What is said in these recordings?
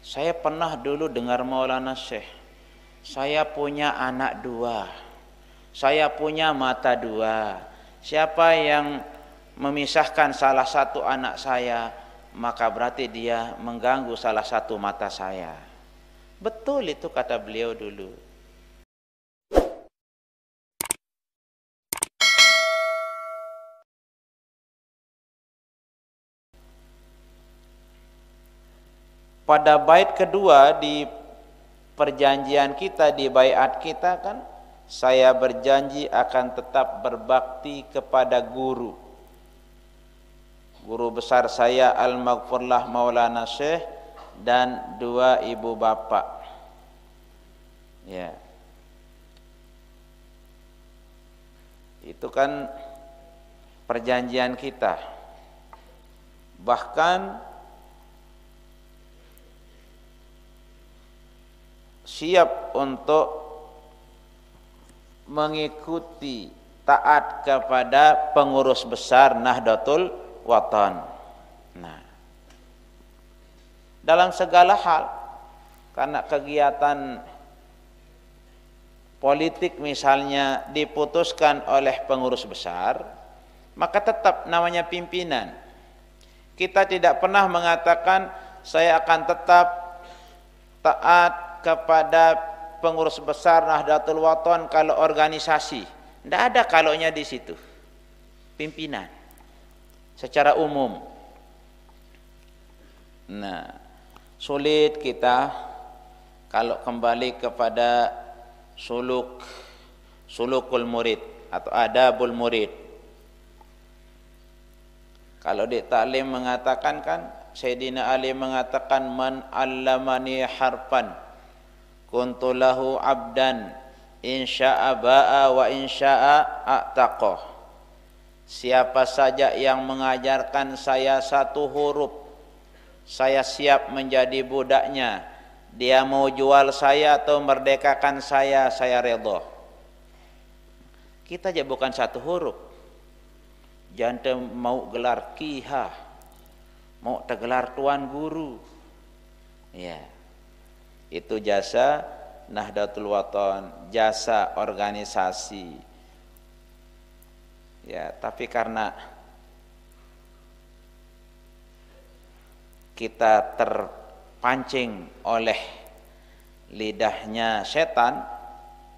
Saya pernah dulu dengar Maulana Syekh, saya punya anak dua, saya punya mata dua. Siapa yang memisahkan salah satu anak saya, maka berarti dia mengganggu salah satu mata saya. Betul itu kata beliau dulu. Pada bait kedua di perjanjian kita, di baiat kita kan, saya berjanji akan tetap berbakti kepada guru besar saya Al-Maghfurlah Maulana Syekh dan dua ibu bapak. Ya. Itu kan perjanjian kita. Bahkan siap untuk mengikuti taat kepada pengurus besar Nahdlatul Watan. Nah, dalam segala hal, karena kegiatan politik misalnya diputuskan oleh pengurus besar, maka tetap namanya pimpinan. Kita tidak pernah mengatakan saya akan tetap taat kepada pengurus besar Nahdlatul Watan kalau organisasi. Tidak ada kalaunya di situ. Pimpinan secara umum. Nah, sulit kita kalau kembali kepada sulukul murid atau adabul murid. Kalau di taklim mengatakan kan, Sayyidina Ali mengatakan man allamani harfan kuntu lahu abdan insya'a ba'a wa insya'a a'taqah. Siapa saja yang mengajarkan saya satu huruf, saya siap menjadi budaknya. Dia mau jual saya atau merdekakan saya redha. Kita aja bukan satu huruf. Jangan mau gelar kiha, mau tergelar tuan guru. Ya. Itu jasa Nahdlatul Watan, jasa organisasi. Ya, tapi karena kita terpancing oleh lidahnya setan,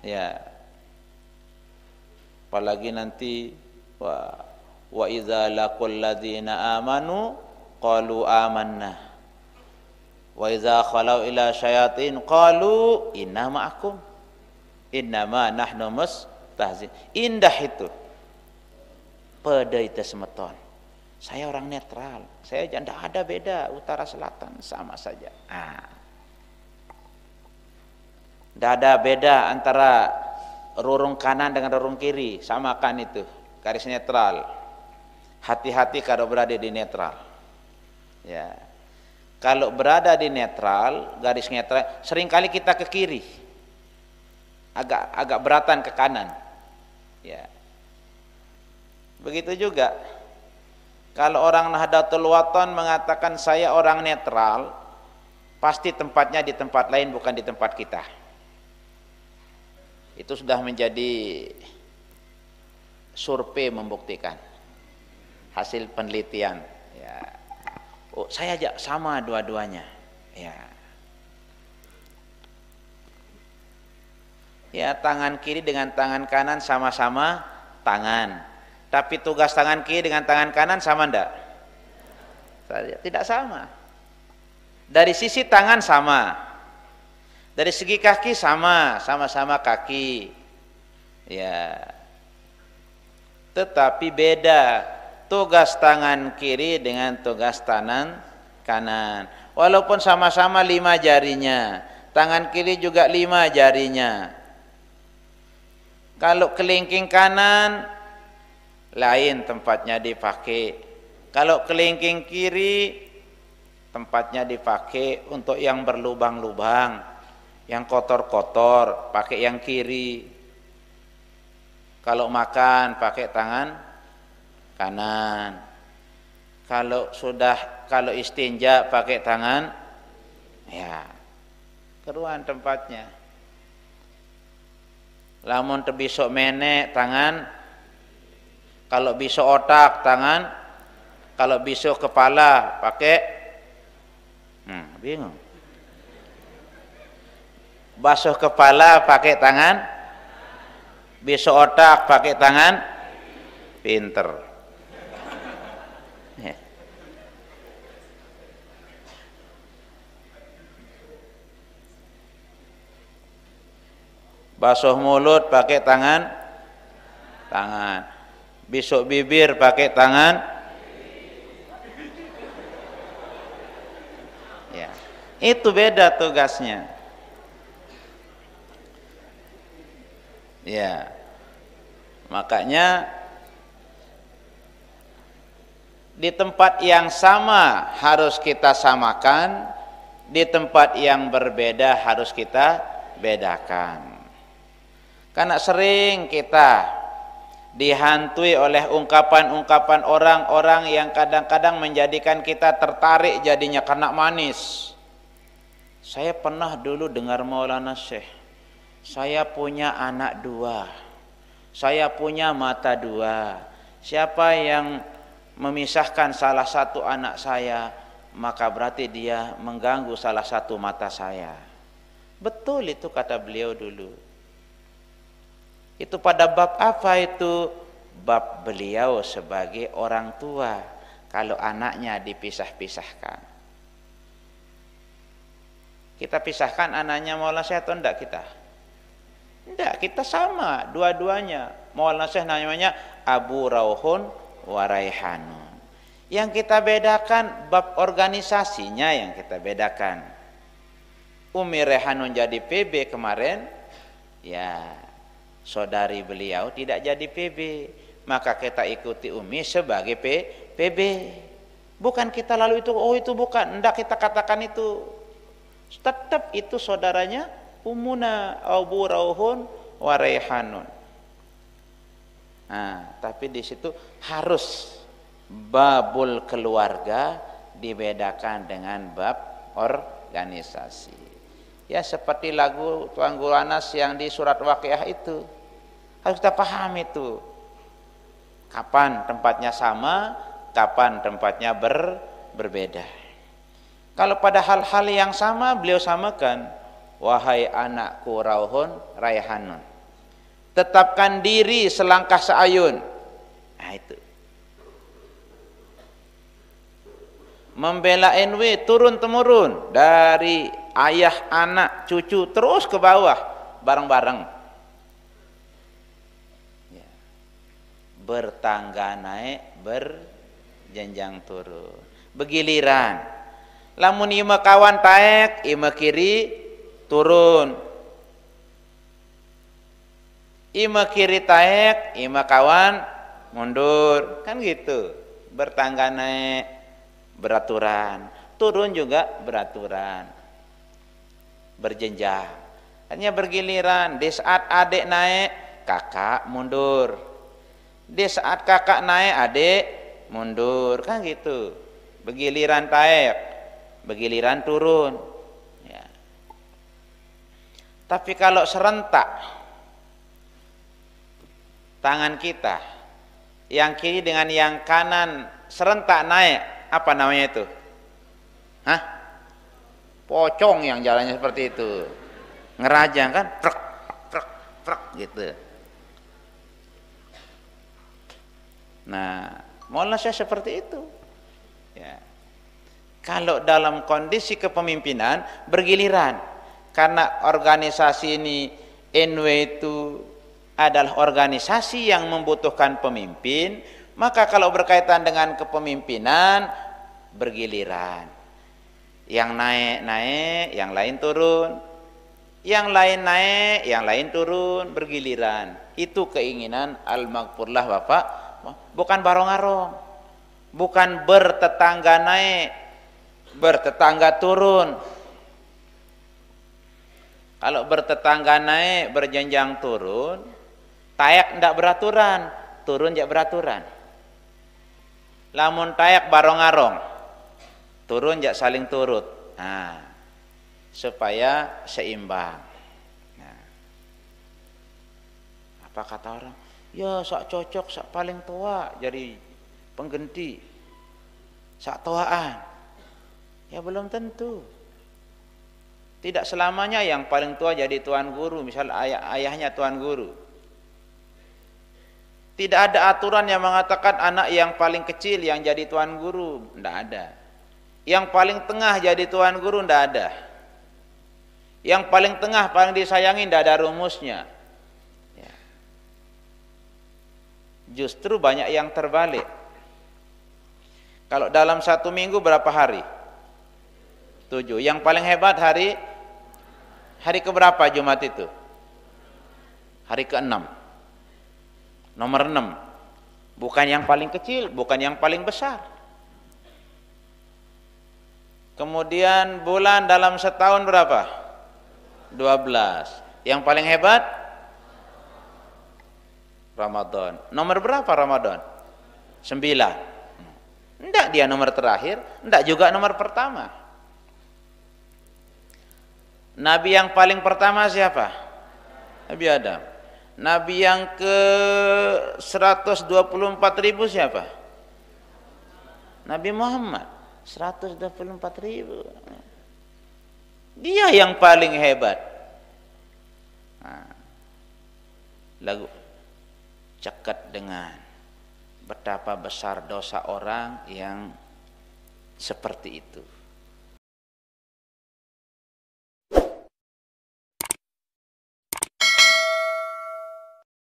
ya, apalagi nanti wa idza laqul ladzina amanu qalu amanna wa idza khalau ila syayatin qalu inna ma'akum innama nahnu mustahzi. Indah itu pada itu semeton. Saya orang netral, saya tidak ada beda utara selatan, sama saja. Tidak ada beda antara rurung kanan dengan rurung kiri, samakan itu garis netral. Hati-hati kalau berada di netral. Ya. Kalau berada di netral, garis netral, seringkali kita ke kiri, agak beratan ke kanan. Ya. Begitu juga kalau orang Nahdlatul Watan mengatakan saya orang netral, pasti tempatnya di tempat lain, bukan di tempat kita. Itu sudah menjadi survei membuktikan, hasil penelitian. Ya. Oh, saya aja sama dua-duanya. Ya. Ya, tangan kiri dengan tangan kanan sama-sama tangan. Tapi tugas tangan kiri dengan tangan kanan sama enggak? Tidak sama. Dari sisi tangan sama. Dari segi kaki sama, sama-sama kaki. Ya. Tetapi beda tugas tangan kiri dengan tugas tangan kanan. Walaupun sama-sama 5 jarinya, tangan kiri juga 5 jarinya. Kalau kelingking kanan lain tempatnya dipakai. Kalau kelingking kiri tempatnya dipakai untuk yang berlubang-lubang, yang kotor-kotor pakai yang kiri. Kalau makan pakai tangan kanan. Kalau istinja pakai tangan, ya Ya, keruan tempatnya. Lamun tebisok menek tangan, kalau bisok otak tangan, kalau bisok kepala pakai bingung. Basuh kepala pakai tangan, bisok otak pakai tangan, pinter. Ya. Basuh mulut pakai tangan, bisok bibir pakai tangan. Ya, itu beda tugasnya. Ya, makanya di tempat yang sama harus kita samakan, di tempat yang berbeda harus kita bedakan. Karena sering kita dihantui oleh ungkapan-ungkapan orang-orang yang kadang-kadang menjadikan kita tertarik jadinya karena manis. Saya pernah dulu dengar Maulana Syekh, saya punya anak 2, saya punya mata 2. Siapa yang memisahkan salah satu anak saya, maka berarti dia mengganggu salah satu mata saya. Betul itu kata beliau dulu. Itu pada bab apa itu? Bab beliau sebagai orang tua, kalau anaknya dipisah-pisahkan. Kita pisahkan anaknya Maulana Syekh atau enggak kita? Enggak, kita sama dua-duanya. Maulana Syekh namanya Abu Rauhun wa Raihanun. Yang kita bedakan bab organisasinya, yang kita bedakan. Umi Raihanun jadi PB kemarin, ya saudari beliau tidak jadi PB, maka kita ikuti Umi sebagai PB. Bukan kita lalu itu, oh itu bukan, enggak kita katakan itu. Tetap itu saudaranya Ummuna Abu Rauhun wa Raihanun. Nah, tapi di situ harus babul keluarga dibedakan dengan bab organisasi. Ya seperti lagu Tuan Guru Anas yang di surat Waqiah itu. Harus kita paham itu. Kapan tempatnya sama, kapan tempatnya berbeda. Kalau pada hal-hal yang sama beliau samakan, wahai anakku Rauhun Raihanun, tetapkan diri selangkah seayun. Nah itu. Membela NW turun temurun dari ayah, anak, cucu terus ke bawah bareng-bareng. Ya. Bertangga naik, berjenjang turun. Begiliran. Lamun ima kawan taek, ima kiri turun. Ima kiri taek, ima kawan mundur. Kan gitu. Bertangga naik, beraturan. Turun juga beraturan. Berjenjang. Hanya bergiliran. Di saat adik naik, kakak mundur. Di saat kakak naik, adik mundur. Kan gitu. Bergiliran taek, bergiliran turun. Ya. Tapi kalau serentak, tangan kita yang kiri dengan yang kanan serentak naik, apa namanya itu? Hah? Pocong yang jalannya seperti itu, ngerajang kan, prek prek prek gitu. Nah, Maulana Syekh seperti itu. Ya. Kalau dalam kondisi kepemimpinan bergiliran, karena organisasi ini NW itu adalah organisasi yang membutuhkan pemimpin, maka kalau berkaitan dengan kepemimpinan bergiliran. Yang naik-naik, yang lain turun. Yang lain naik, yang lain turun, bergiliran. Itu keinginan Al-Maghfurlah Bapak, bukan barong-arong. Bukan bertetangga naik, bertetangga turun. Kalau bertetangga naik, berjenjang turun, tayak tidak beraturan, turun tidak beraturan. Lamun tayak barong-arong, turun jak saling turut. Nah, supaya seimbang. Nah, apa kata orang? Ya sak cocok, sak paling tua jadi pengganti sak tuaan. Ya belum tentu. Tidak selamanya yang paling tua jadi tuan guru, misal ayahnya tuan guru. Tidak ada aturan yang mengatakan anak yang paling kecil yang jadi tuan guru, tidak ada. Yang paling tengah jadi tuan guru, tidak ada. Yang paling tengah paling disayangi, tidak ada rumusnya. Ya. Justru banyak yang terbalik. Kalau dalam satu minggu berapa hari? 7. Yang paling hebat hari keberapa Jumat itu? Hari ke-6. Nomor 6. Bukan yang paling kecil, bukan yang paling besar. Kemudian bulan dalam setahun berapa? 12. Yang paling hebat? Ramadan. Nomor berapa Ramadan? 9. Tidak dia nomor terakhir, tidak juga nomor pertama. Nabi yang paling pertama siapa? Nabi Adam. Nabi yang ke 124.000 siapa? Nabi Muhammad. 124.000. Dia yang paling hebat. Nah, lagu cekat dengan betapa besar dosa orang yang seperti itu.